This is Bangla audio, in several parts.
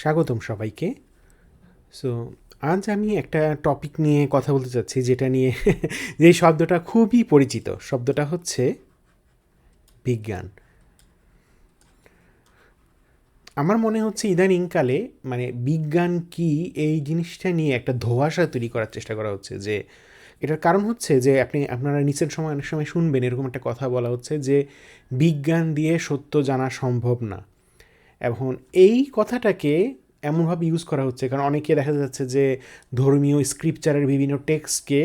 স্বাগতম সবাইকে। সো আজ আমি একটা টপিক নিয়ে কথা বলতে চাচ্ছি যেটা নিয়ে যে শব্দটা খুবই পরিচিত। শব্দটা হচ্ছে বিজ্ঞান। আমার মনে হচ্ছে ইদানিংকালে মানে বিজ্ঞান কি এই জিনিসটা নিয়ে একটা ধোঁয়াশা তৈরি করার চেষ্টা করা হচ্ছে। যে এটার কারণ হচ্ছে যে আপনারা নিচের সময় অনেক সময় শুনবেন এরকম একটা কথা বলা হচ্ছে যে বিজ্ঞান দিয়ে সত্য জানা সম্ভব না। এখন এই কথাটাকে এমনভাবে ইউজ করা হচ্ছে কারণ অনেকে দেখা যাচ্ছে যে ধর্মীয় স্ক্রিপচারের বিভিন্ন টেক্সটকে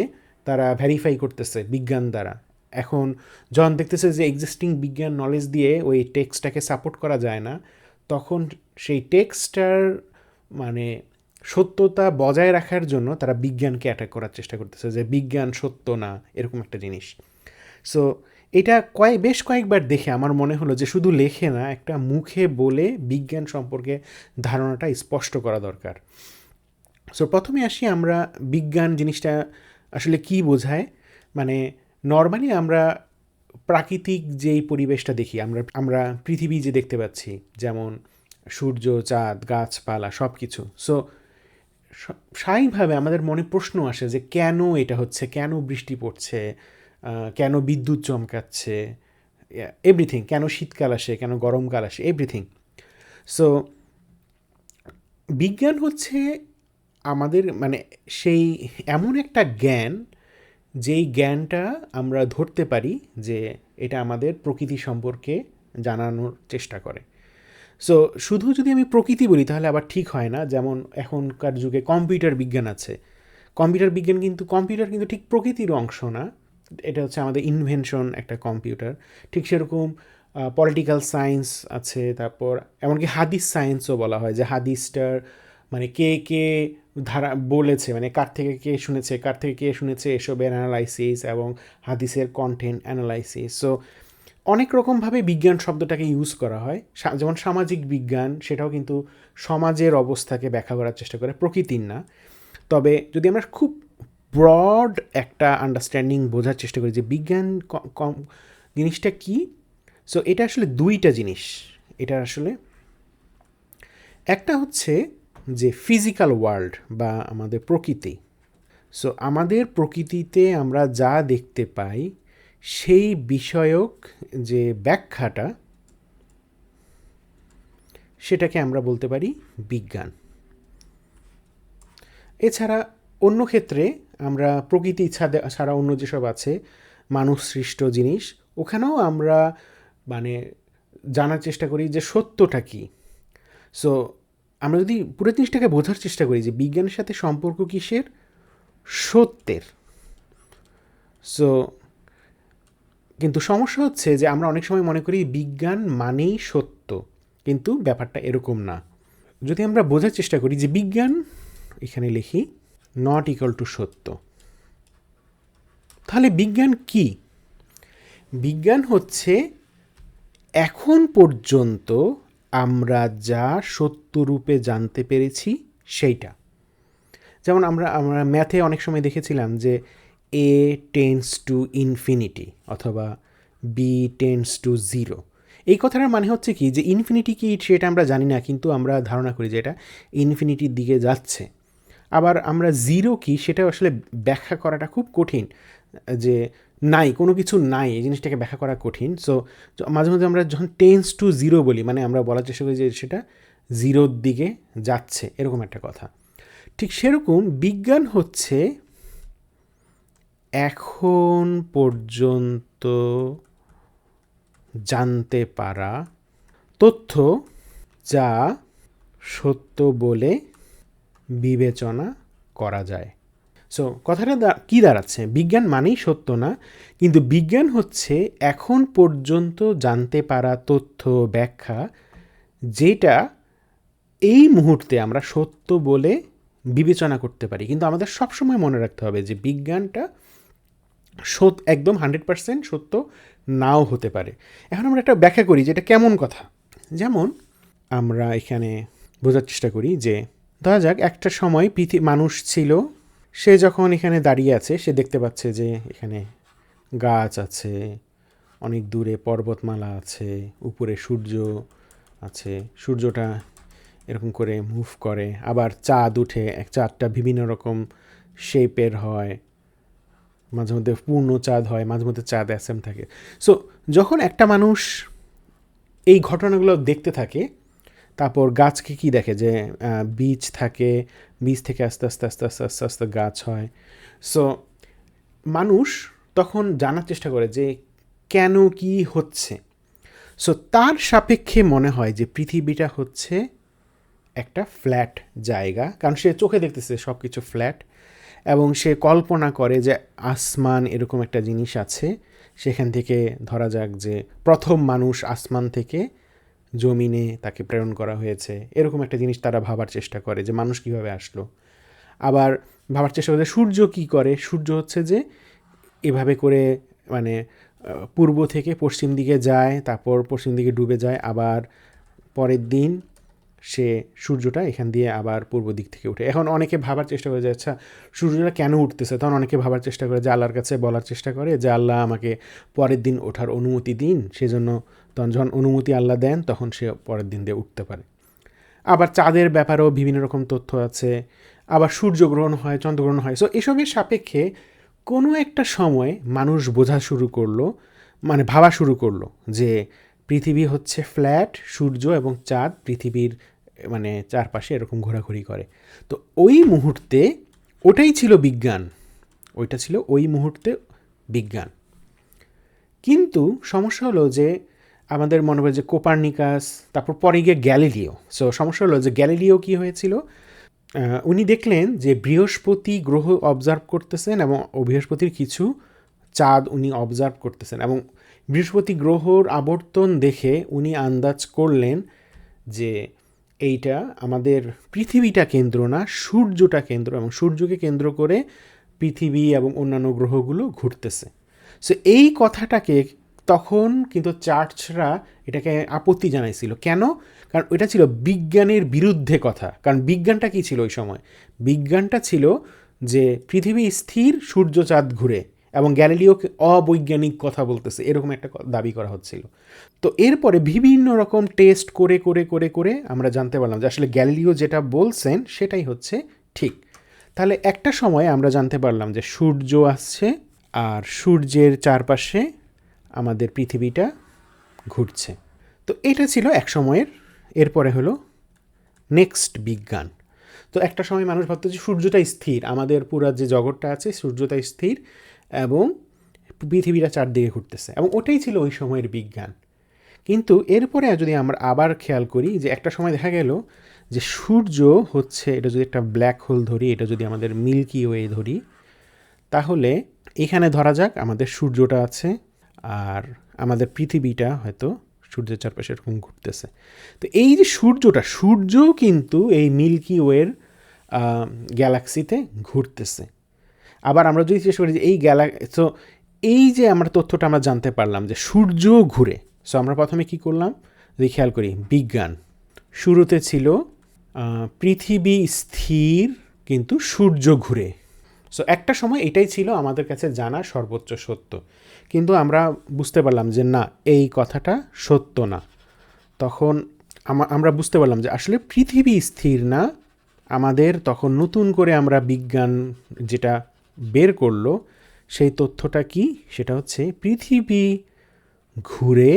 তারা ভেরিফাই করতেছে বিজ্ঞান দ্বারা। এখন যখন দেখতেছে যে এক্সিস্টিং বিজ্ঞান নলেজ দিয়ে ওই টেক্সটটাকে সাপোর্ট করা যায় না, তখন সেই টেক্সটটার মানে সত্যতা বজায় রাখার জন্য তারা বিজ্ঞানকে অ্যাটাক করার চেষ্টা করতেছে যে বিজ্ঞান সত্য না, এরকম একটা জিনিস। সো এটা বেশ কয়েকবার দেখে আমার মনে হলো যে শুধু লেখে না, একটা মুখে বলে বিজ্ঞান সম্পর্কে ধারণাটা স্পষ্ট করা দরকার। সো প্রথমে আসি আমরা বিজ্ঞান জিনিসটা আসলে কি বোঝায়। মানে নর্মালি আমরা প্রাকৃতিক যেই পরিবেশটা দেখি, আমরা আমরা পৃথিবী যে দেখতে পাচ্ছি, যেমন সূর্য, চাঁদ, গাছপালা সব কিছু। সো স্বাভাবিকভাবে আমাদের মনে প্রশ্ন আসে যে কেন এটা হচ্ছে, কেন বৃষ্টি পড়ছে, কেন বিদ্যুৎ চমকাচ্ছে, এভরিথিং, কেন শীতকাল আসে, কেন গরমকাল আসে, এভরিথিং। সো বিজ্ঞান হচ্ছে আমাদের মানে সেই এমন একটা জ্ঞান, যেই জ্ঞানটা আমরা ধরতে পারি যে এটা আমাদের প্রকৃতি সম্পর্কে জানানোর চেষ্টা করে। সো শুধু যদি আমি প্রকৃতি বলি তাহলে আবার ঠিক হয় না। যেমন এখনকার যুগে কম্পিউটার বিজ্ঞান আছে। কম্পিউটার কিন্তু ঠিক প্রকৃতির অংশ না। এটা হচ্ছে আমাদের ইনভেনশন একটা কম্পিউটার। ঠিক সেরকম পলিটিক্যাল সায়েন্স আছে, তারপর এমনকি হাদিস সায়েন্সও বলা হয় যে হাদিসটার মানে কে ধারা বলেছে, মানে কার থেকে কে শুনেছে এসবের অ্যানালাইসিস এবং হাদিসের কন্টেন্ট অ্যানালাইসিস। সো অনেক রকমভাবে বিজ্ঞান শব্দটাকে ইউজ করা হয়। যেমন সামাজিক বিজ্ঞান, সেটাও কিন্তু সমাজের অবস্থাকে ব্যাখ্যা করার চেষ্টা করে, প্রকৃতির না। তবে যদি আমরা খুব ব্রড একটা আন্ডারস্ট্যান্ডিং বোঝার চেষ্টা করি যে বিজ্ঞান জিনিসটা কি, সো এটা আসলে দুইটা জিনিস। এটা আসলে একটা হচ্ছে যে ফিজিক্যাল ওয়ার্ল্ড বা আমাদের প্রকৃতি। সো আমাদের প্রকৃতিতে আমরা যা দেখতে পাই সেই বিষয়ক যে ব্যাখ্যাটা, সেটাকে আমরা বলতে পারি বিজ্ঞান। এছাড়া অন্য ক্ষেত্রে আমরা প্রকৃতি ছাড়া অন্য যেসব আছে মানুষ সৃষ্ট জিনিস, ওখানেও আমরা মানে জানার চেষ্টা করি যে সত্যটা কী। সো আমরা যদি পুরো জিনিসটাকে বোঝার চেষ্টা করি যে বিজ্ঞানের সাথে সম্পর্ক কিসের, সত্যের। সো কিন্তু সমস্যা হচ্ছে যে আমরা অনেক সময় মনে করি বিজ্ঞান মানেই সত্য, কিন্তু ব্যাপারটা এরকম না। যদি আমরা বোঝার চেষ্টা করি যে বিজ্ঞান, এখানে লিখি নট ইকুয়াল টু সত্য, তাহলে বিজ্ঞান কি? বিজ্ঞান হচ্ছে এখন পর্যন্ত আমরা যা সত্যরূপে জানতে পেরেছি সেইটা। যেমন আমরা আমরা ম্যাথে অনেক সময় দেখেছিলাম যে এ টেন্স টু ইনফিনিটি অথবা বি টেন্স টু জিরো। এই কথাটার মানে হচ্ছে কি যে ইনফিনিটি কি সেটা আমরা জানি না, কিন্তু আমরা ধারণা করি যে এটা ইনফিনিটির দিকে যাচ্ছে। আবার আমরা জিরো কি সেটা আসলে ব্যাখ্যা করাটা খুব কঠিন, যে নাই, কোনো কিছু নাই, এই জিনিসটাকে ব্যাখ্যা করা কঠিন। সো মাঝে মাঝে আমরা যখন টেন্স টু জিরো বলি, মানে আমরা বলার চেষ্টা করি যে সেটা জিরোর দিকে যাচ্ছে, এরকম একটা কথা। ঠিক সেরকম বিজ্ঞান হচ্ছে এখন পর্যন্ত জানতে পারা তথ্য যা সত্য বলে বিবেচনা করা যায়। সো কথাটা কি দাঁড়াচ্ছে, বিজ্ঞান মানেই সত্য না, কিন্তু বিজ্ঞান হচ্ছে এখন পর্যন্ত জানতে পারা তথ্য ব্যাখ্যা যেটা এই মুহূর্তে আমরা সত্য বলে বিবেচনা করতে পারি। কিন্তু আমাদের সবসময় মনে রাখতে হবে যে বিজ্ঞানটা একদম 100% সত্য নাও হতে পারে। এখন আমরা একটা ব্যাখ্যা করি যে এটা কেমন কথা। যেমন আমরা এখানে বোঝার চেষ্টা করি যে ধরা যাক একটা সময় মানুষ ছিল, সে যখন এখানে দাঁড়িয়ে আছে সে দেখতে পাচ্ছে যে এখানে গাছ আছে, অনেক দূরে পর্বতমালা আছে, উপরে সূর্য আছে, সূর্যটা এরকম করে মুভ করে। আবার চাঁদ উঠে, চাঁদটা বিভিন্ন রকম শেপের হয়, মাঝে মধ্যে পূর্ণ চাঁদ হয়, মাঝে মধ্যে চাঁদ অ্যাসেম থাকে। সো যখন একটা মানুষ এই ঘটনাগুলো দেখতে থাকে, তারপর গাছকে কি দেখে যে বীজ থাকে, বীজ থেকে আস্তে আস্তে আস্তে আস্তে আস্তে আস্তে গাছ হয়। সো মানুষ তখন জানার চেষ্টা করে যে কেন কি হচ্ছে। সো তার সাপেক্ষে মনে হয় যে পৃথিবীটা হচ্ছে একটা ফ্ল্যাট জায়গা, কারণ সে চোখে দেখতেছে সব কিছু ফ্ল্যাট, এবং সে কল্পনা করে যে আসমান এরকম একটা জিনিস আছে, সেখান থেকে ধরা যাক যে প্রথম মানুষ আসমান থেকে জমিনে তাকে প্রেরণ করা হয়েছে, এরকম একটা জিনিস তারা ভাবার চেষ্টা করে যে মানুষ কীভাবে আসলো। আবার ভাবার চেষ্টা করে সূর্য কী করে, সূর্য হচ্ছে যে এভাবে করে মানে পূর্ব থেকে পশ্চিম দিকে যায়, তারপর পশ্চিম দিকে ডুবে যায়, আবার পরের দিন সে সূর্যটা এখান দিয়ে আবার পূর্ব দিক থেকে উঠে। এখন অনেকে ভাবার চেষ্টা করে যে আচ্ছা সূর্যটা কেন উঠতেছে, তখন অনেকে ভাবার চেষ্টা করে যে আল্লাহর কাছে বলার চেষ্টা করে যে আল্লাহ আমাকে পরের দিন ওঠার অনুমতি দিন, সেজন্য তখন যখন অনুমতি আল্লাহ দেন তখন সে পরের দিন দিয়ে উঠতে পারে। আবার চাঁদের ব্যাপারেও বিভিন্ন রকম তথ্য আছে, আবার সূর্যগ্রহণ হয়, চন্দ্রগ্রহণ হয়। সো এসবের সাপেক্ষে কোনো একটা সময় মানুষ বোঝা শুরু করলো, মানে ভাবা শুরু করলো যে পৃথিবী হচ্ছে ফ্ল্যাট, সূর্য এবং চাঁদ পৃথিবীর মানে চারপাশে এরকম ঘোরাঘুরি করে। তো ওই মুহূর্তে ওটাই ছিল বিজ্ঞান, ওইটা ছিল ওই মুহূর্তে বিজ্ঞান। কিন্তু সমস্যা হলো যে আমাদের মনে হয় যে কোপার্নিকাস, তারপর পরে গিয়ে গ্যালিলিও। সো সমস্যা হলো যে গ্যালিলিও কী হয়েছিল, উনি দেখলেন যে বৃহস্পতি গ্রহ অবজার্ভ করতেছেন এবং বৃহস্পতির কিছু চাঁদ উনি অবজার্ভ করতেছেন, এবং বৃহস্পতি গ্রহর আবর্তন দেখে উনি আন্দাজ করলেন যে এইটা আমাদের পৃথিবীটা কেন্দ্র না, সূর্যটা কেন্দ্র, এবং সূর্যকে কেন্দ্র করে পৃথিবী এবং অন্যান্য গ্রহগুলো ঘুরতেছে। সো এই কথাটাকে তখন কিন্তু চার্চরা এটাকে আপত্তি জানাইছিল। কেন? কারণ এটা ছিল বিজ্ঞানের বিরুদ্ধে কথা। কারণ বিজ্ঞানটা কী ছিল ওই সময়? বিজ্ঞানটা ছিল যে পৃথিবী স্থির, সূর্য চাঁদ ঘুরে, এবং গ্যালিলিও অবৈজ্ঞানিক কথা বলতেছে, এরকম একটা দাবি করা হচ্ছিল। তো এরপরে বিভিন্ন রকম টেস্ট করে করে করে করে আমরা জানতে পারলাম যে আসলে গ্যালিলিও যেটা বলছেন সেটাই হচ্ছে ঠিক। তাহলে একটা সময় আমরা জানতে পারলাম যে সূর্য আসছে আর সূর্যের চারপাশে আমাদের পৃথিবীটা ঘুরছে। তো এটা ছিল এক সময়ের। এরপরে হলো নেক্সট বিজ্ঞান। তো একটা সময় মানুষ ভাবতো যে সূর্যটাই স্থির, আমাদের পুরো যে জগৎটা আছে সূর্যটাই স্থির এবং পৃথিবীটা চারদিকে ঘুরতেছে, এবং ওটাই ছিল ওই সময়ের বিজ্ঞান। কিন্তু এরপরে যদি আমরা আবার খেয়াল করি যে একটা সময় দেখা গেল যে সূর্য হচ্ছে, এটা যদি একটা ব্ল্যাক হোল ধরি, এটা যদি আমাদের মিল্কি ওয়ে ধরি, তাহলে এখানে ধরা যাক আমাদের সূর্যটা আছে আর আমাদের পৃথিবীটা হয়তো সূর্যের চারপাশে এরকম ঘুরতেছে। তো এই যে সূর্যও কিন্তু এই মিল্কি ওয়ের গ্যালাক্সিতে ঘুরতেছে। আবার আমরা যদি চেষ্টা করি যে সো এই যে আমরা তথ্যটা আমরা জানতে পারলাম যে সূর্য ঘুরে। সো আমরা প্রথমে কি করলাম যদি খেয়াল করি, বিজ্ঞান শুরুতে ছিল পৃথিবী স্থির কিন্তু সূর্য ঘুরে। সো একটা সময় এটাই ছিল আমাদের কাছে জানা সর্বোচ্চ সত্য, কিন্তু আমরা বুঝতে পারলাম যে না, এই কথাটা সত্য না। তখন আমরা বুঝতে পারলাম যে আসলে পৃথিবী স্থির না। আমাদের তখন নতুন করে আমরা বিজ্ঞান যেটা বের করলো সেই তথ্যটা কি, সেটা হচ্ছে পৃথিবী ঘুরে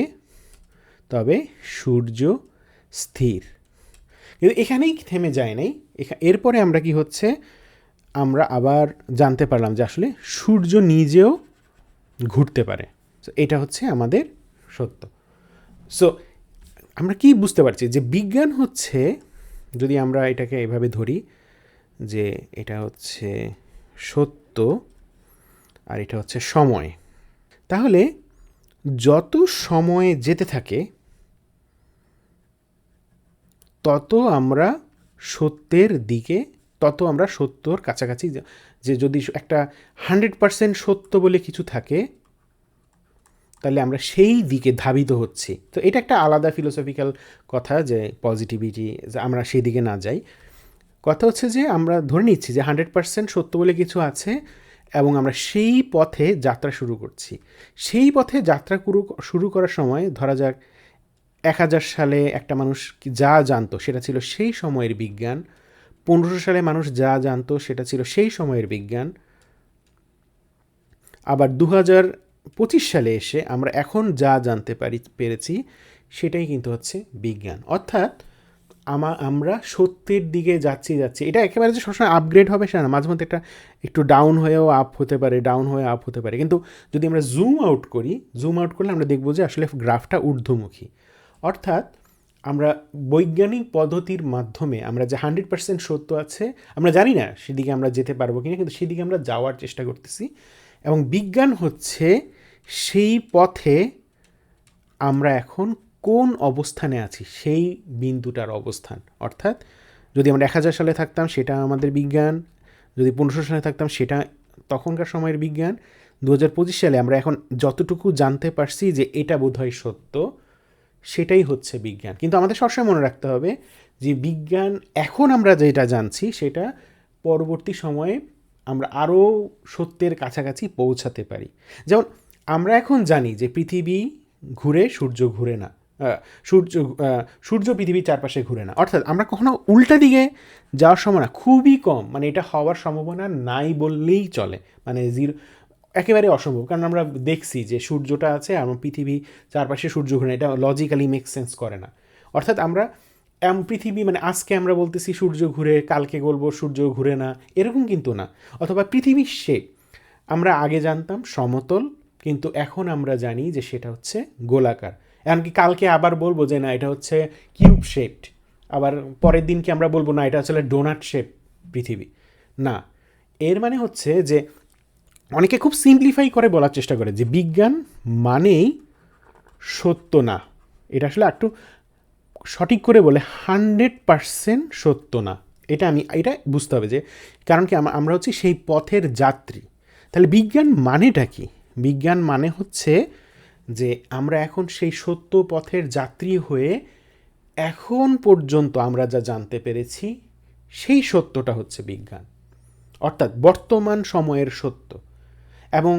তবে সূর্য স্থির। কিন্তু এখানেই থেমে যায় নাই। এরপরে আমরা কি হচ্ছে, আমরা আবার জানতে পারলাম যে আসলে সূর্য নিজেও ঘুরতে পারে। সো এটা হচ্ছে আমাদের সত্য। সো আমরা কি বুঝতে পারছি যে বিজ্ঞান হচ্ছে, যদি আমরা এটাকে এভাবে ধরি যে এটা হচ্ছে সত্য আর এটা হচ্ছে সময়, তাহলে যত সময় যেতে থাকে তত আমরা সত্যের দিকে, তত আমরা সত্যর কাছাকাছি, যে যদি একটা 100% সত্য বলে কিছু থাকে তাহলে আমরা সেই দিকে ধাবিত হচ্ছি। তো এটা একটা আলাদা ফিলোসফিক্যাল কথা যে পজিটিভিটি, যে আমরা সেই দিকে না যাই। কথা হচ্ছে যে আমরা ধরে নিচ্ছি যে 100% সত্য বলে কিছু আছে এবং আমরা সেই পথে যাত্রা শুরু করছি। সেই পথে যাত্রা শুরু করার সময় ধরা যাক 1000 সালে একটা মানুষ যা জানতো সেটা ছিল সেই সময়ের বিজ্ঞান, 1500 সালে মানুষ যা জানতো সেটা ছিল সেই সময়ের বিজ্ঞান, আবার 2025 সালে এসে আমরা এখন যা জানতে পেরেছি সেটাই কিন্তু হচ্ছে বিজ্ঞান। অর্থাৎ আমরা সত্যের দিকে যাচ্ছি। এটা একেবারে যে সবসময় আপগ্রেড হবে সেটা না, মাঝে মধ্যে একটা একটু ডাউন হয়েও আপ হতে পারে, ডাউন হয়ে আপ হতে পারে। কিন্তু যদি আমরা জুম আউট করলে আমরা দেখব যে আসলে গ্রাফটা ঊর্ধ্বমুখী। অর্থাৎ আমরা বৈজ্ঞানিক পদ্ধতির মাধ্যমে আমরা যে 100% সত্য আছে, আমরা জানি না সেদিকে আমরা যেতে পারবো কিনা, কিন্তু সেদিকে আমরা যাওয়ার চেষ্টা করতেছি। এবং বিজ্ঞান হচ্ছে সেই পথে আমরা এখন কোন অবস্থানে আছি সেই বিন্দুটার অবস্থান। অর্থাৎ যদি আমরা 1000 সালে থাকতাম সেটা আমাদের বিজ্ঞান, যদি 1500 সালে থাকতাম সেটা তখনকার সময়ের বিজ্ঞান, 2025 সালে আমরা এখন যতটুকু জানতে পারছি যে এটা বোধহয় সত্য, সেটাই হচ্ছে বিজ্ঞান। কিন্তু আমাদের সবসময় মনে রাখতে হবে যে বিজ্ঞান এখন আমরা যেটা জানছি সেটা পরবর্তী সময়ে আমরা আরও সত্যের কাছাকাছি পৌঁছাতে পারি। যেমন আমরা এখন জানি যে পৃথিবী ঘুরে, সূর্য ঘুরে না, সূর্য পৃথিবীর চারপাশে ঘুরে না। অর্থাৎ আমরা কখনো উল্টা দিকে যাওয়ার সম্ভাবনা খুবই কম, মানে এটা হওয়ার সম্ভাবনা নাই বললেই চলে, মানে একেবারে অসম্ভব। কারণ আমরা দেখছি যে সূর্যটা আছে আর পৃথিবী চারপাশে সূর্য ঘুরে, এটা লজিক্যালি মেক সেন্স করে না। অর্থাৎ আমরা পৃথিবী মানে আজকে আমরা বলতেছি সূর্য ঘুরে, কালকে বলবো সূর্য ঘুরে না, এরকম কিন্তু না। অথবা পৃথিবীর শেপ আমরা আগে জানতাম সমতল, কিন্তু এখন আমরা জানি যে সেটা হচ্ছে গোলাকার। এমনকি কালকে আবার বলবো যে না এটা হচ্ছে কিউব শেপড, আবার পরের দিনকে আমরা বলবো না এটা আসলে ডোনাট শেপ পৃথিবী। না, এর মানে হচ্ছে যে অনেকে খুব সিম্পলিফাই করে বলার চেষ্টা করে যে বিজ্ঞান মানেই সত্য না। এটা আসলে একটু সঠিক করে বলে 100% সত্য না। এটা বুঝতে হবে যে কারণ কি আমরা হচ্ছে সেই পথের যাত্রী। তাহলে বিজ্ঞান মানেটা কি? বিজ্ঞান মানে হচ্ছে যে আমরা এখন সেই সত্য পথের যাত্রী হয়ে এখন পর্যন্ত আমরা যা জানতে পেরেছি সেই সত্যটা হচ্ছে বিজ্ঞান, অর্থাৎ বর্তমান সময়ের সত্য। এবং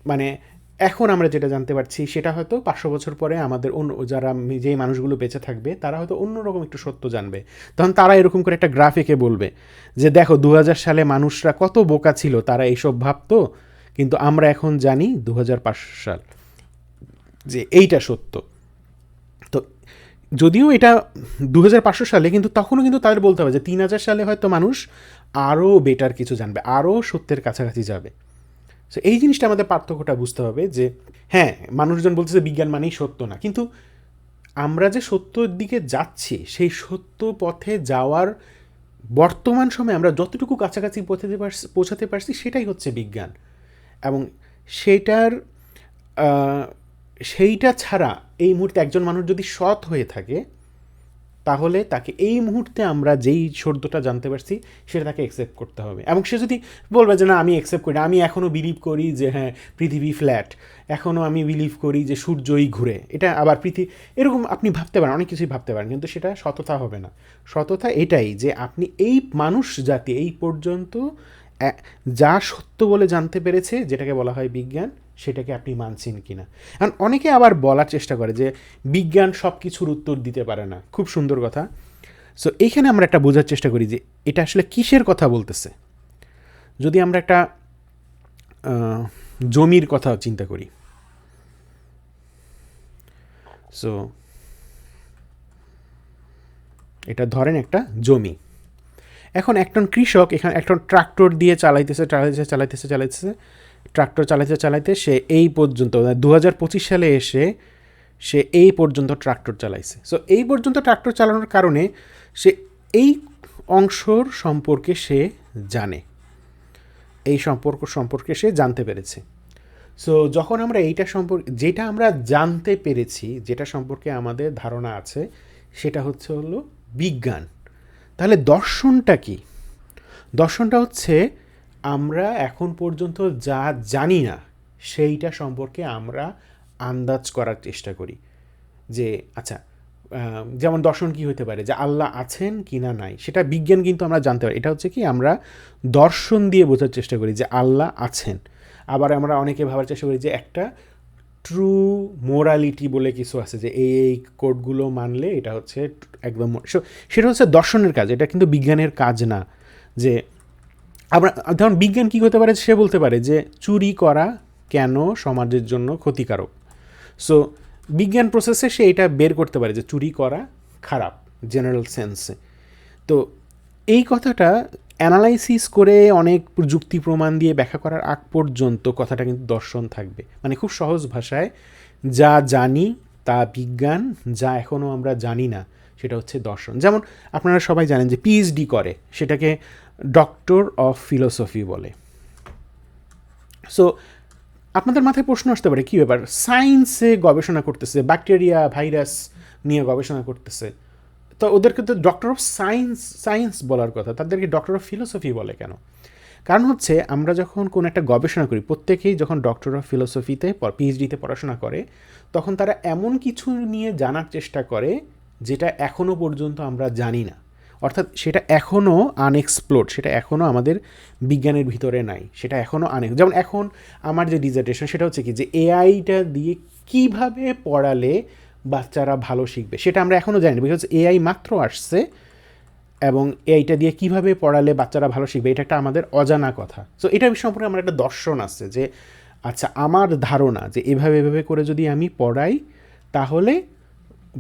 মানে এখন আমরা যেটা জানতে পারছি সেটা হয়তো 500 বছর পরে আমাদের অন্য যারা যেই মানুষগুলো বেঁচে থাকবে তারা হয়তো অন্যরকম একটু সত্য জানবে। তখন তারা এরকম করে একটা গ্রাফিকে বলবে যে দেখো 2000 সালে মানুষরা কত বোকা ছিল, তারা এইসব ভাবতো, কিন্তু আমরা এখন জানি 2005 সাল যে এইটা সত্য। তো যদিও এটা 2500 সালে, কিন্তু তখনও কিন্তু তাদের বলতে হবে যে 3000 সালে হয়তো মানুষ আরও বেটার কিছু জানবে, আরও সত্যের কাছাকাছি যাবে। সো এই জিনিসটা আমাদের পার্থক্যটা বুঝতে হবে যে হ্যাঁ, মানুষজন বলছে যে বিজ্ঞান মানেই সত্য না, কিন্তু আমরা যে সত্যর দিকে যাচ্ছি সেই সত্য পথে যাওয়ার বর্তমান সময়ে আমরা যতটুকু কাছাকাছি পৌঁছাতে পারছি সেটাই হচ্ছে বিজ্ঞান। এবং সেইটা ছাড়া এই মুহূর্তে একজন মানুষ যদি সৎ হয়ে থাকে তাহলে তাকে এই মুহূর্তে আমরা যেই সত্যটা জানতে পারছি সেটা তাকে অ্যাকসেপ্ট করতে হবে। এবং সে যদি বলবে যে না আমি অ্যাকসেপ্ট করি না, আমি এখনও বিলিভ করি যে হ্যাঁ পৃথিবী ফ্ল্যাট, এখনও আমি বিলিভ করি যে সূর্যই ঘুরে, এটা আবার এরকম আপনি ভাবতে পারেন, অনেক কিছুই ভাবতে পারেন, কিন্তু সেটা সততা হবে না। সততা এটাই যে আপনি এই মানুষ জাতি এই পর্যন্ত যা সত্য বলে জানতে পেরেছে, যেটাকে বলা হয় বিজ্ঞান, সেটাকে আপনি মানছেন কি না। কারণ অনেকে আবার বলার চেষ্টা করে যে বিজ্ঞান সব কিছুর উত্তর দিতে পারে না। খুব সুন্দর কথা। সো এইখানে আমরা একটা বোঝার চেষ্টা করি যে এটা আসলে কিসের কথা বলতেছে। যদি আমরা একটা জমির কথা চিন্তা করি, সো এটা ধরেন একটা জমি। এখন একজন কৃষক এখানে একটা ট্রাক্টর দিয়ে চালাইতেছে, ট্রাক্টর চালাইতে সে এই পর্যন্ত 2025 সালে এসে সে এই পর্যন্ত ট্রাক্টর চালাইছে। সো এই পর্যন্ত ট্রাক্টর চালানোর কারণে সে এই অংশর সম্পর্কে সে জানে, এই সম্পর্কে সে জানতে পেরেছে। সো যখন আমরা যেটা আমরা জানতে পেরেছি, যেটা সম্পর্কে আমাদের ধারণা আছে, সেটা হলো বিজ্ঞান। তাহলে দর্শনটা কি? দর্শনটা হচ্ছে আমরা এখন পর্যন্ত যা জানি না সেইটা সম্পর্কে আমরা আন্দাজ করার চেষ্টা করি যে আচ্ছা, যেমন দর্শন কি হতে পারে, যে আল্লাহ আছেন কি না নাই, সেটা বিজ্ঞান কিন্তু আমরা জানতে পারি। এটা হচ্ছে কি আমরা দর্শন দিয়ে বোঝার চেষ্টা করি যে আল্লাহ আছেন। আবার আমরা অনেকে ভাবার চেষ্টা করি যে একটা ট্রু মোরালিটি বলে কিছু আছে, যে এই কোডগুলো মানলে এটা হচ্ছে একদম সেটা হচ্ছে দর্শনের কাজ, এটা কিন্তু বিজ্ঞানের কাজ না। যে আমরা ধরুন বিজ্ঞান কী করতে পারে, সে বলতে পারে যে চুরি করা কেন সমাজের জন্য ক্ষতিকারক। সো বিজ্ঞান প্রসেসে সে এটা বের করতে পারে যে চুরি করা খারাপ জেনারেল সেন্সে। তো এই কথাটা অ্যানালাইসিস করে অনেক যুক্তি প্রমাণ দিয়ে ব্যাখ্যা করার আগ পর্যন্ত কথাটা কিন্তু দর্শন থাকবে। মানে খুব সহজ ভাষায় যা জানি তা বিজ্ঞান, যা এখনও আমরা জানি না সেটা হচ্ছে দর্শন। যেমন আপনারা সবাই জানেন যে পিএইচডি করে সেটাকে ডক্টর অফ ফিলোসফি বলে। সো আপনাদের মাথায় প্রশ্ন আসতে পারে কী ব্যাপার, সায়েন্সে গবেষণা করতেছে, ব্যাকটেরিয়া ভাইরাস নিয়ে গবেষণা করতেছে, তো ওদেরকে তো ডক্টর অফ সায়েন্স বলার কথা, তাদেরকে ডক্টর অফ ফিলোসফি বলে কেন? কারণ হচ্ছে আমরা যখন কোনো একটা গবেষণা করি, প্রত্যেকেই যখন ডক্টর অফ ফিলোসফিতে পিএইচডিতে পড়াশোনা করে, তখন তারা এমন কিছু নিয়ে জানার চেষ্টা করে যেটা এখনও পর্যন্ত আমরা জানি না, অর্থাৎ সেটা এখনও আনএক্সপ্লোর্ড, সেটা এখনও আমাদের বিজ্ঞানের ভিতরে নাই, সেটা এখনও যেমন এখন আমার যে ডিজার্টেশন সেটা হচ্ছে কি, যে এআইটা দিয়ে কিভাবে পড়ালে বাচ্চারা ভালো শিখবে সেটা আমরা এখনও জানি না, বিকজ এআই মাত্র আসছে, এবং এইটা দিয়ে কিভাবে পড়ালে বাচ্চারা ভালো শিখবে এটা একটা আমাদের অজানা কথা। সো এটা সম্পর্কে আমার একটা দর্শন আছে যে আচ্ছা আমার ধারণা যে এভাবে এভাবে করে যদি আমি পড়াই তাহলে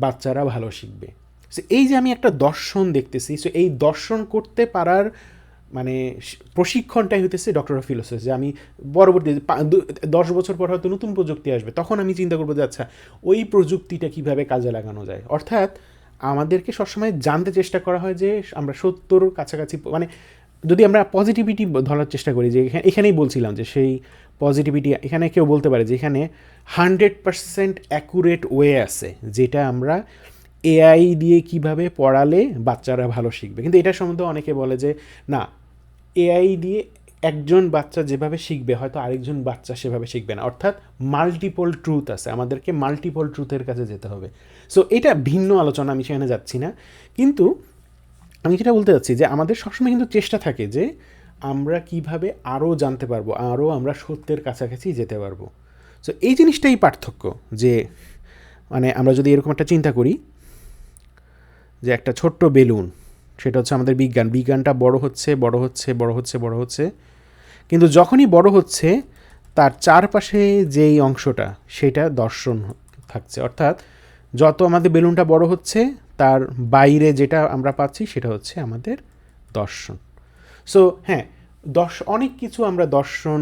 বাচ্চারা ভালো শিখবে। সো এই যে আমি একটা দর্শন দেখতেছি, সো এই দর্শন করতে পারার মানে প্রশিক্ষণটাই হইতেছে ডক্টর অফ ফিলোসফি। যে আমি পরবর্তী 10 বছর পর হয়তো নতুন প্রযুক্তি আসবে, তখন আমি চিন্তা করবো যে আচ্ছা ওই প্রযুক্তিটা কীভাবে কাজে লাগানো যায়। অর্থাৎ আমাদেরকে সবসময় জানতে চেষ্টা করা হয় যে আমরা সত্যর কাছাকাছি, মানে যদি আমরা পজিটিভিটি ধরার চেষ্টা করি, যে এখানেই বলছিলাম যে সেই পজিটিভিটি, এখানে কেউ বলতে পারে যে এখানে 100% অ্যাকুরেট ওয়ে আছে যেটা আমরা এআই দিয়ে কিভাবে পড়ালে বাচ্চারা ভালো শিখবে। কিন্তু এটা সম্বন্ধে অনেকে বলে যে না, এআই দিয়ে একজন বাচ্চা যেভাবে শিখবে হয়তো আরেকজন বাচ্চা সেভাবে শিখবে না, অর্থাৎ মাল্টিপল ট্রুথ আছে, আমাদেরকে মাল্টিপল ট্রুথের কাছে যেতে হবে। সো এটা ভিন্ন আলোচনা, আমি সেখানে যাচ্ছি না। কিন্তু আমি যেটা বলতে চাচ্ছি যে আমাদের সবসময় কিন্তু চেষ্টা থাকে যে আমরা কিভাবে আরও জানতে পারবো, আরও আমরা সত্যের কাছাকাছি যেতে পারবো। সো এই জিনিসটাই পার্থক্য, যে মানে আমরা যদি এরকম একটা চিন্তা করি যে একটা ছোট্ট বেলুন, সেটা হচ্ছে আমাদের বিজ্ঞানটা বড় হচ্ছে বড় হচ্ছে বড় হচ্ছে বড় হচ্ছে, কিন্তু যখনই বড় হচ্ছে তার চারপাশে যেই অংশটা সেটা দর্শন থাকছে, অর্থাৎ যত আমাদের বেলুনটা বড় হচ্ছে তার বাইরে যেটা আমরা পাচ্ছি সেটা হচ্ছে আমাদের দর্শন। সো হ্যাঁ, অনেক কিছু আমরা দর্শন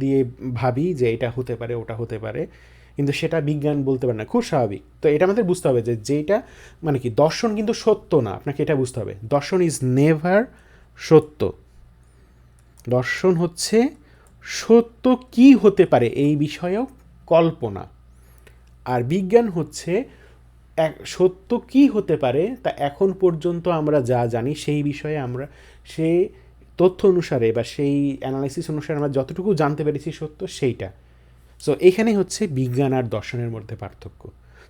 দিয়ে ভাবি যে এটা হতে পারে ওটা হতে পারে, কিন্তু সেটা বিজ্ঞান বলতে পারে না, খুব স্বাভাবিক। তো এটা আমাদের বুঝতে হবে যে যেটা মানে কি দর্শন কিন্তু সত্য না, আপনাকে এটা বুঝতে হবে, দর্শন ইজ নেভার সত্য। দর্শন হচ্ছে সত্য কি হতে পারে এই বিষয়েও কল্পনা, আর বিজ্ঞান হচ্ছে সত্য কি হতে পারে তা এখন পর্যন্ত আমরা যা জানি সেই বিষয়ে আমরা সেই তথ্য অনুসারে বা সেই অ্যানালাইসিস অনুসারে আমরা যতটুকু জানতে পেরেছি সত্য সেইটা। সো এখানেই হচ্ছে বিজ্ঞান আর দর্শনের মধ্যে পার্থক্য।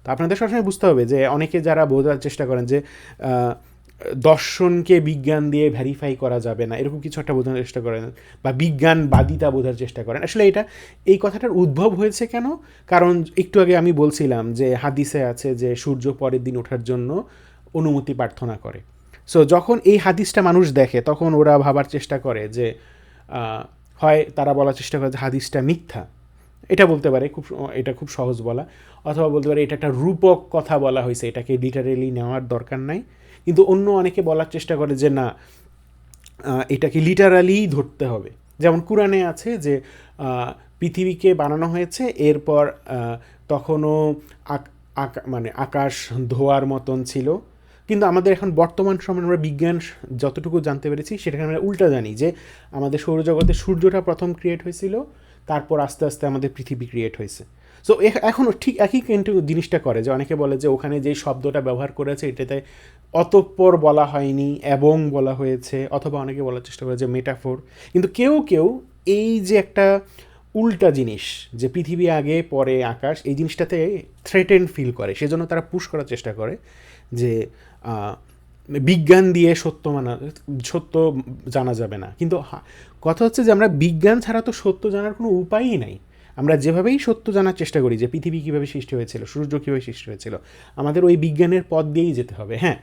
তো আপনাদের সবসময় বুঝতে হবে যে অনেকে যারা বোঝার চেষ্টা করেন যে দর্শনকে বিজ্ঞান দিয়ে ভেরিফাই করা যাবে না, এরকম কিছু একটা বোঝানোর চেষ্টা করেন, বা বিজ্ঞানবাদিতা বোঝার চেষ্টা করেন। আসলে এই কথাটার উদ্ভব হয়েছে কেন? কারণ একটু আগে আমি বলছিলাম যে হাদিসে আছে যে সূর্য পরের দিন ওঠার জন্য অনুমতি প্রার্থনা করে। সো যখন এই হাদিসটা মানুষ দেখে তখন ওরা ভাবার চেষ্টা করে যে হয় তারা বলার চেষ্টা করে যে হাদিসটা মিথ্যা, এটা বলতে পারে, এটা খুব সহজ বলা, অথবা বলতে পারে এটা একটা রূপক কথা বলা হয়েছে, এটাকে লিটারেলি নেওয়ার দরকার নাই। কিন্তু অন্য অনেকে বলার চেষ্টা করে যে না, এটাকে লিটারালি ধরতে হবে। যেমন কুরআনে আছে যে পৃথিবীকে বানানো হয়েছে, এরপর তখনও মানে আকাশ ধোয়ার মতন ছিল। কিন্তু আমাদের এখন বর্তমান সময়ে আমরা বিজ্ঞান যতটুকু জানতে পেরেছি সেটাকে আমরা উল্টা জানি, যে আমাদের সৌরজগতে সূর্যটা প্রথম ক্রিয়েট হয়েছিল, তারপর আস্তে আস্তে আমাদের পৃথিবী ক্রিয়েট হয়েছে। সো এখনও ঠিক একই কিন্তু জিনিসটা করে, যে অনেকে বলে যে ওখানে যে শব্দটা ব্যবহার করেছে এটাতে অতঃপর বলা হয়নি এবং বলা হয়েছে, অথবা অনেকে বলার চেষ্টা করে যে মেটাফোর। কিন্তু কেউ কেউ এই যে একটা উল্টা জিনিস, যে পৃথিবী আগে পরে আকাশ, এই জিনিসটাতে থ্রেটেন ফিল করে, সেজন্য তারা পুশ করার চেষ্টা করে যে বিজ্ঞান দিয়ে সত্য জানা যাবে না। কিন্তু কথা হচ্ছে যে আমরা বিজ্ঞান ছাড়া তো সত্য জানার কোনো উপায়ই নাই। আমরা যেভাবেই সত্য জানার চেষ্টা করি যে পৃথিবী কীভাবে সৃষ্টি হয়েছিল, সূর্য কীভাবে সৃষ্টি হয়েছিল, আমাদের ওই বিজ্ঞানের পথ দিয়েই যেতে হবে। হ্যাঁ,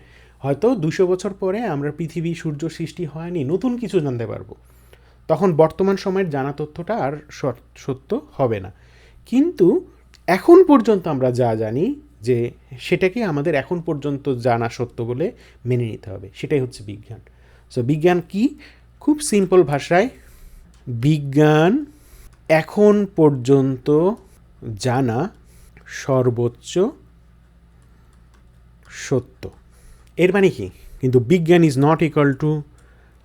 হয়তো 200 বছর পরে আমরা পৃথিবী সূর্য সৃষ্টি হয়নি নতুন কিছু জানতে পারবো, তখন বর্তমান সময়ের জানা তথ্যটা আর সত্য হবে না। কিন্তু এখন পর্যন্ত আমরা যা জানি যে সেটাকে আমাদের এখন পর্যন্ত জানা সত্য বলে মেনে নিতে হবে, সেটাই হচ্ছে বিজ্ঞান। সো বিজ্ঞান কি? খুব সিম্পল ভাষায়, বিজ্ঞান এখন পর্যন্ত জানা সর্বোচ্চ সত্য। এর মানে কি? কিন্তু বিজ্ঞান is not equal to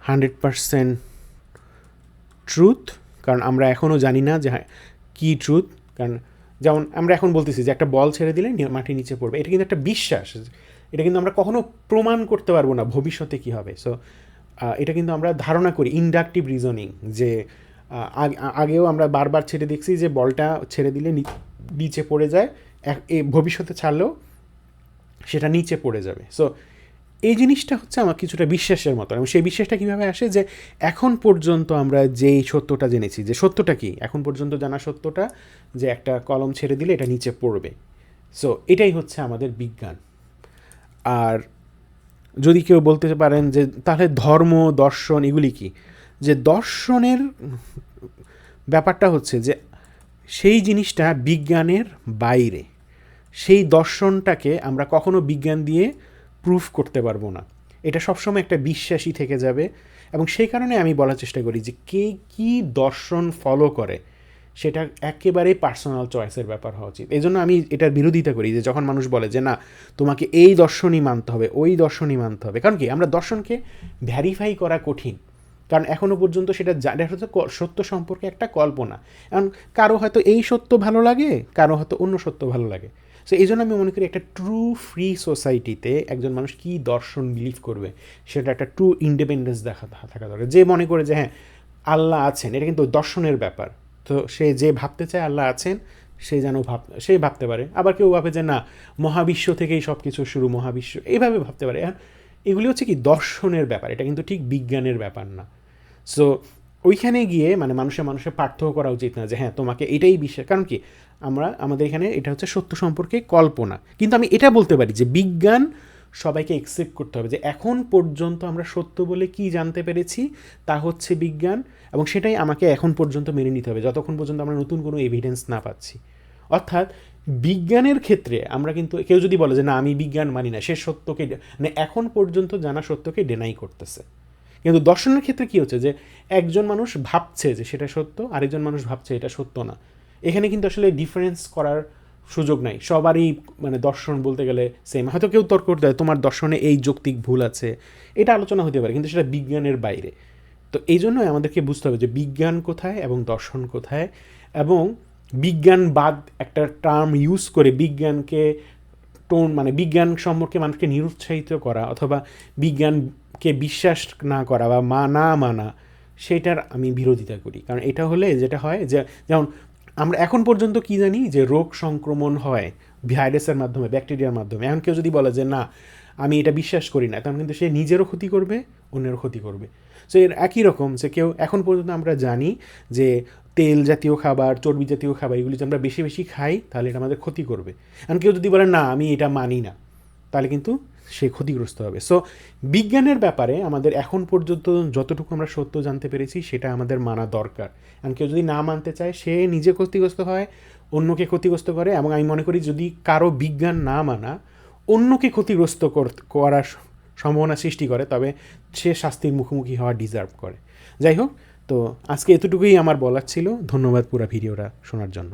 100% truth, কারণ আমরা এখনও জানি না যে কী ট্রুথ। কারণ যেমন আমরা এখন বলতেছি যে একটা বল ছেড়ে দিলে মাটির নিচে পড়বে, এটা কিন্তু একটা বিশ্বাস, এটা কিন্তু আমরা কখনো প্রমাণ করতে পারবো না ভবিষ্যতে কী হবে। সো এটা কিন্তু আমরা ধারণা করি, ইন্ডাকটিভ রিজনিং, যে আগেও আমরা বারবার ছেড়ে দেখছি যে বলটা ছেড়ে দিলে নিচে পড়ে যায়, ভবিষ্যতে ছাড়লেও সেটা নিচে পড়ে যাবে। সো এই জিনিসটা হচ্ছে আমার কিছুটা বিশ্বাসের মতো, এবং সেই বিশ্বাসটা কীভাবে আসে? যে এখন পর্যন্ত আমরা যেই সত্যটা জেনেছি, যে সত্যটা কি এখন পর্যন্ত জানা সত্যটা, যে একটা কলম ছেড়ে দিলে এটা নিচে পড়বে। সো এটাই হচ্ছে আমাদের বিজ্ঞান। আর যদি কেউ বলতে পারেন যে তাহলে ধর্ম, দর্শন এগুলি কি? যে দর্শনের ব্যাপারটা হচ্ছে যে সেই জিনিসটা বিজ্ঞানের বাইরে, সেই দর্শনটাকে আমরা কখনো বিজ্ঞান দিয়ে প্রুফ করতে পারবো না, এটা সবসময় একটা বিশ্বাসই থেকে যাবে। এবং সেই কারণে আমি বলার চেষ্টা করি যে কে কী দর্শন ফলো করে সেটা একেবারে পার্সোনাল চয়েসের ব্যাপার হওয়া উচিত। এই জন্য আমি এটার বিরোধিতা করি যে যখন মানুষ বলে যে না তোমাকে এই দর্শনই মানতে হবে, ওই দর্শনই মানতে হবে। কারণ কি? আমরা দর্শনকে ভ্যারিফাই করা কঠিন, কারণ এখনও পর্যন্ত সেটা হচ্ছে সত্য সম্পর্কে একটা কল্পনা। কারণ কারো হয়তো এই সত্য ভালো লাগে, কারো হয়তো অন্য সত্য ভালো লাগে। সো এই জন্য আমি মনে করি একটা ট্রু ফ্রি সোসাইটিতে একজন মানুষ কী দর্শন বিলিভ করবে সেটা একটা ট্রু ইন্ডিপেন্ডেন্স থাকা দরকার। যে মনে করে যে হ্যাঁ আল্লাহ আছেন, এটা কিন্তু দর্শনের ব্যাপার, তো সে যে ভাবতে চায় আল্লাহ আছেন সে যেন সে ভাবতে পারে। আবার কেউ ভাবে যে না মহাবিশ্ব থেকেই সব কিছু শুরু, মহাবিশ্ব, এইভাবে ভাবতে পারে। এগুলি হচ্ছে কি দর্শনের ব্যাপার, এটা কিন্তু ঠিক বিজ্ঞানের ব্যাপার না। সো ওইখানে গিয়ে মানে মানুষের পার্থক্য করা উচিত না যে হ্যাঁ তোমাকে এটাই বিশ্বাস। কারণ কি আমাদের এখানে এটা হচ্ছে সত্য সম্পর্কে কল্পনা। কিন্তু আমি এটা বলতে পারি যে বিজ্ঞান সবাইকে অ্যাকসেপ্ট করতে হবে যে এখন পর্যন্ত আমরা সত্য বলে কি জানতে পেরেছি তা হচ্ছে বিজ্ঞান, এবং সেটাই আমাকে এখন পর্যন্ত মেনে নিতে হবে যতক্ষণ পর্যন্ত আমরা নতুন কোনো এভিডেন্স না পাচ্ছি। অর্থাৎ বিজ্ঞানের ক্ষেত্রে আমরা কিন্তু কেউ যদি বলে যে না আমি বিজ্ঞান মানি না, সে সত্যকে মানে এখন পর্যন্ত জানা সত্যকে ডেনাই করতেছে। কিন্তু দর্শনের ক্ষেত্রে কী হচ্ছে যে একজন মানুষ ভাবছে যে সেটা সত্য, আরেকজন মানুষ ভাবছে এটা সত্য না। এখানে কিন্তু আসলে ডিফারেন্স করার সুযোগ নাই, সবারই মানে দর্শন বলতে গেলে সেম। হয়তো কেউ তর্ক করতে হয় তোমার দর্শনে এই যৌক্তিক ভুল আছে, এটা আলোচনা হতে পারে, কিন্তু সেটা বিজ্ঞানের বাইরে। তো এই জন্যই আমাদেরকে বুঝতে হবে যে বিজ্ঞান কোথায় এবং দর্শন কোথায়, এবং বিজ্ঞানবাদ একটা টার্ম ইউজ করে বিজ্ঞানকে মানে বিজ্ঞান সম্পর্কে মানুষকে নিরুৎসাহিত করা অথবা বিজ্ঞানকে বিশ্বাস না করা বা না মানা, সেটার আমি বিরোধিতা করি। কারণ এটা হলে যেটা হয় যে যেমন আমরা এখন পর্যন্ত কি জানি যে রোগ সংক্রমণ হয় ভাইরাসের মাধ্যমে, ব্যাকটেরিয়ার মাধ্যমে। এখন কেউ যদি বলে যে না আমি এটা বিশ্বাস করি না, তখন কিন্তু সে নিজেরও ক্ষতি করবে, অন্যেরও ক্ষতি করবে। সো এর একই রকম যে কেউ এখন পর্যন্ত আমরা জানি যে তেল জাতীয় খাবার, চর্বি জাতীয় খাবার এগুলি যদি আমরা বেশি বেশি খাই তাহলে এটা আমাদের ক্ষতি করবে। এখন কেউ যদি বলে না আমি এটা মানি না, তাহলে কিন্তু সে ক্ষতিগ্রস্ত হবে। সো বিজ্ঞানের ব্যাপারে আমাদের এখন পর্যন্ত যতটুকু আমরা সত্য জানতে পেরেছি সেটা আমাদের মানা দরকার। এখন কেউ যদি না মানতে চায় সে নিজে ক্ষতিগ্রস্ত হয়, অন্যকে ক্ষতিগ্রস্ত করে। এবং আমি মনে করি যদি কারো বিজ্ঞান না মানা অন্যকে ক্ষতিগ্রস্ত করার সম্ভাবনা সৃষ্টি করে, তবে সে শাস্তির মুখোমুখি হওয়া ডিজার্ভ করে। যাই হোক, তো আজকে এতটুকুই আমার বলার ছিল। ধন্যবাদ পুরো ভিডিওটা শোনার জন্য।